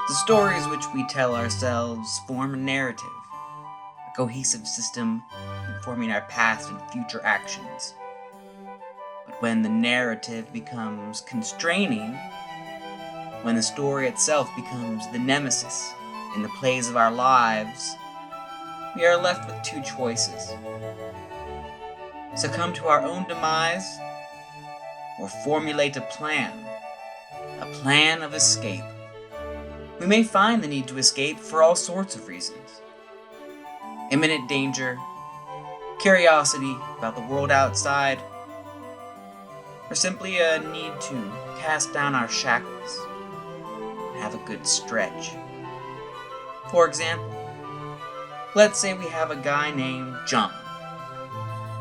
The stories which we tell ourselves form a narrative, a cohesive system informing our past and future actions. But when the narrative becomes constraining, when the story itself becomes the nemesis in the plays of our lives, we are left with two choices: succumb to our own demise, or formulate a plan of escape. We may find the need to escape for all sorts of reasons: imminent danger, curiosity about the world outside, or simply a need to cast down our shackles and have a good stretch. For example, let's say we have a guy named John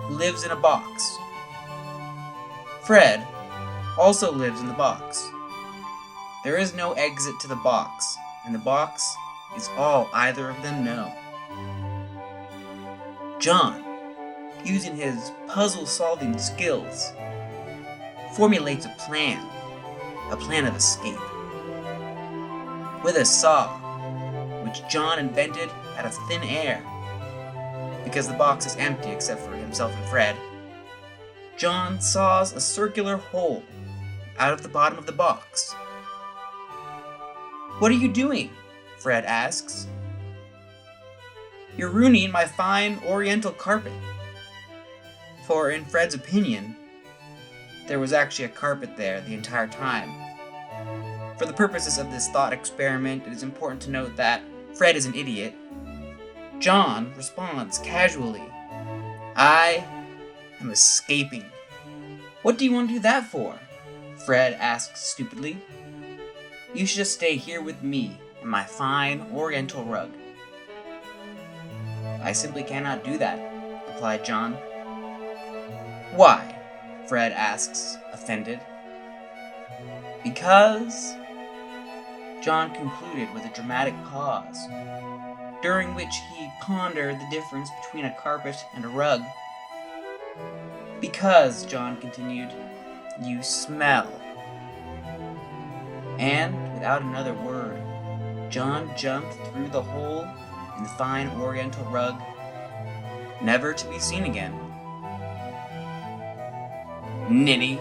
who lives in a box. Fred also lives in the box. There is no exit to the box, and the box is all either of them know. John, using his puzzle-solving skills, formulates a plan of escape. With a saw, which John invented out of thin air, because the box is empty except for himself and Fred, John saws a circular hole out of the bottom of the box. "What are you doing?" Fred asks. "You're ruining my fine oriental carpet." For in Fred's opinion, there was actually a carpet there the entire time. For the purposes of this thought experiment, it is important to note that Fred is an idiot. John responds casually, "I am escaping." "What do you want to do that for?" Fred asks stupidly. "You should just stay here with me and my fine oriental rug." "I simply cannot do that," replied John. "Why?" Fred asks, offended. "Because," John concluded with a dramatic pause, during which he pondered the difference between a carpet and a rug. "Because," John continued, "you smell." And, without another word, John jumped through the hole in the fine oriental rug, never to be seen again. "Ninny,"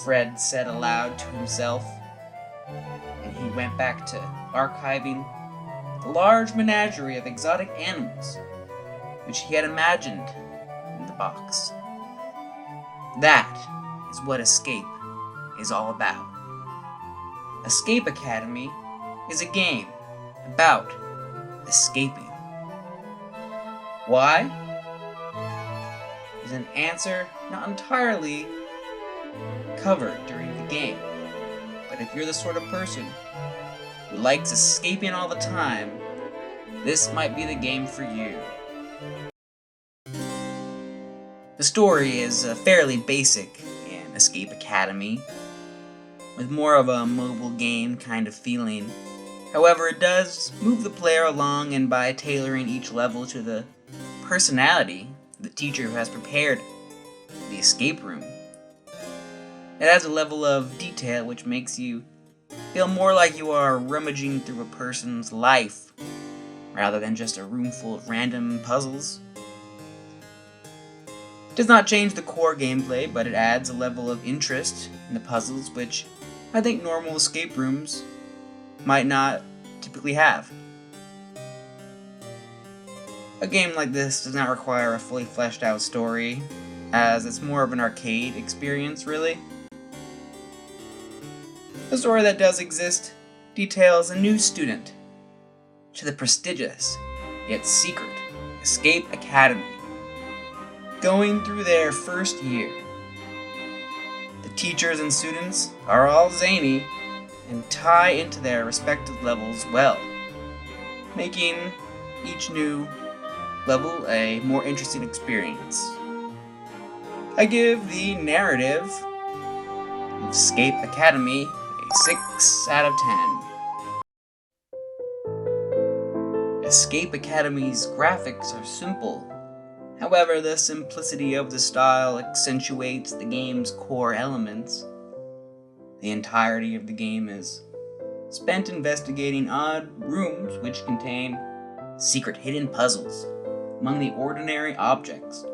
Fred said aloud to himself, and he went back to archiving the large menagerie of exotic animals which he had imagined in the box. That is what escape is all about. Escape Academy is a game about escaping. Why? Is an answer not entirely covered during the game, but if you're the sort of person who likes escaping all the time, this might be the game for you. The story is fairly basic in Escape Academy, with more of a mobile game kind of feeling. However, it does move the player along, and by tailoring each level to the personality of the teacher who has prepared the escape room, it adds a level of detail which makes you feel more like you are rummaging through a person's life, rather than just a room full of random puzzles. It does not change the core gameplay, but it adds a level of interest in the puzzles which I think normal escape rooms might not typically have. A game like this does not require a fully fleshed out story, as it's more of an arcade experience, really. The story that does exist details a new student to the prestigious, yet secret, Escape Academy, going through their first year. The teachers and students are all zany and tie into their respective levels well, making each new level a more interesting experience. I give the narrative of Escape Academy a 6 out of 10. Escape Academy's graphics are simple. However, the simplicity of the style accentuates the game's core elements. The entirety of the game is spent investigating odd rooms which contain secret hidden puzzles among the ordinary objects.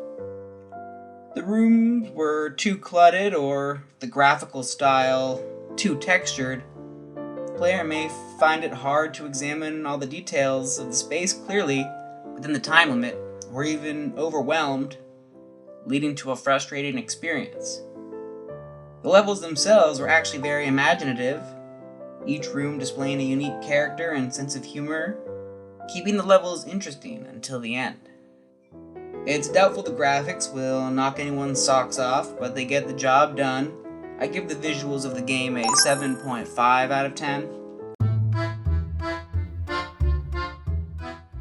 The rooms were too cluttered or the graphical style too textured. The player may find it hard to examine all the details of the space clearly within the time limit, or even overwhelmed, leading to a frustrating experience. The levels themselves were actually very imaginative, each room displaying a unique character and sense of humor, keeping the levels interesting until the end. It's doubtful the graphics will knock anyone's socks off, but they get the job done. I give the visuals of the game a 7.5 out of 10.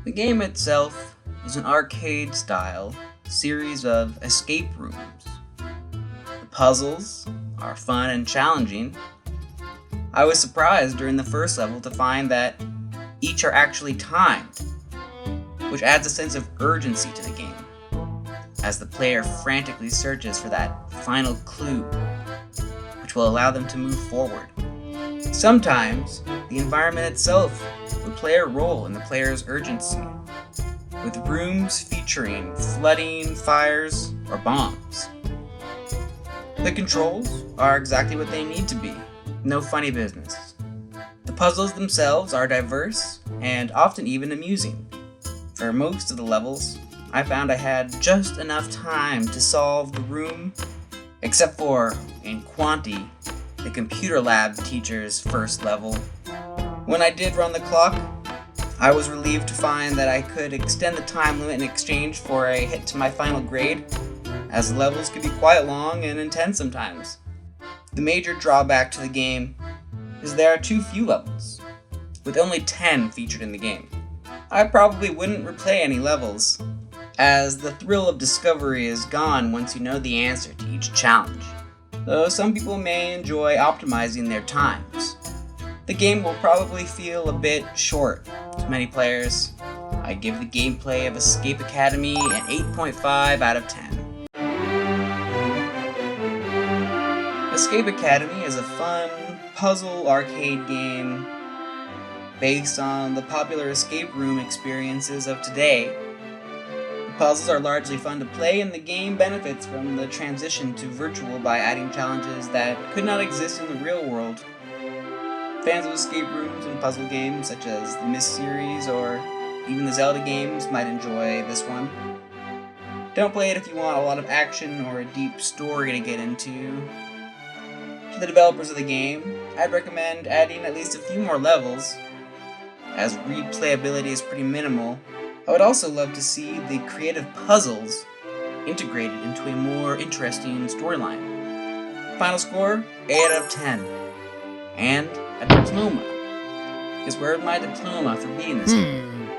The game itself is an arcade-style series of escape rooms. The puzzles are fun and challenging. I was surprised during the first level to find that each are actually timed, which adds a sense of urgency to the game, as the player frantically searches for that final clue, which will allow them to move forward. Sometimes, the environment itself will play a role in the player's urgency, with rooms featuring flooding, fires, or bombs. The controls are exactly what they need to be, no funny business. The puzzles themselves are diverse and often even amusing. For most of the levels, I found I had just enough time to solve the room, except for, in Quanti, the computer lab teacher's first level. When I did run the clock, I was relieved to find that I could extend the time limit in exchange for a hit to my final grade, as the levels could be quite long and intense sometimes. The major drawback to the game is there are too few levels, with only 10 featured in the game. I probably wouldn't replay any levels, as the thrill of discovery is gone once you know the answer to each challenge, though some people may enjoy optimizing their times. The game will probably feel a bit short to many players. I give the gameplay of Escape Academy an 8.5 out of 10. Escape Academy is a fun puzzle arcade game based on the popular escape room experiences of today. The puzzles are largely fun to play, and the game benefits from the transition to virtual by adding challenges that could not exist in the real world. Fans of escape rooms and puzzle games such as the Myst series or even the Zelda games might enjoy this one. Don't play it if you want a lot of action or a deep story to get into. To the developers of the game, I'd recommend adding at least a few more levels, as replayability is pretty minimal. I would also love to see the creative puzzles integrated into a more interesting storyline. Final score, 8 out of 10. And a diploma. Because where's my diploma for beating this game?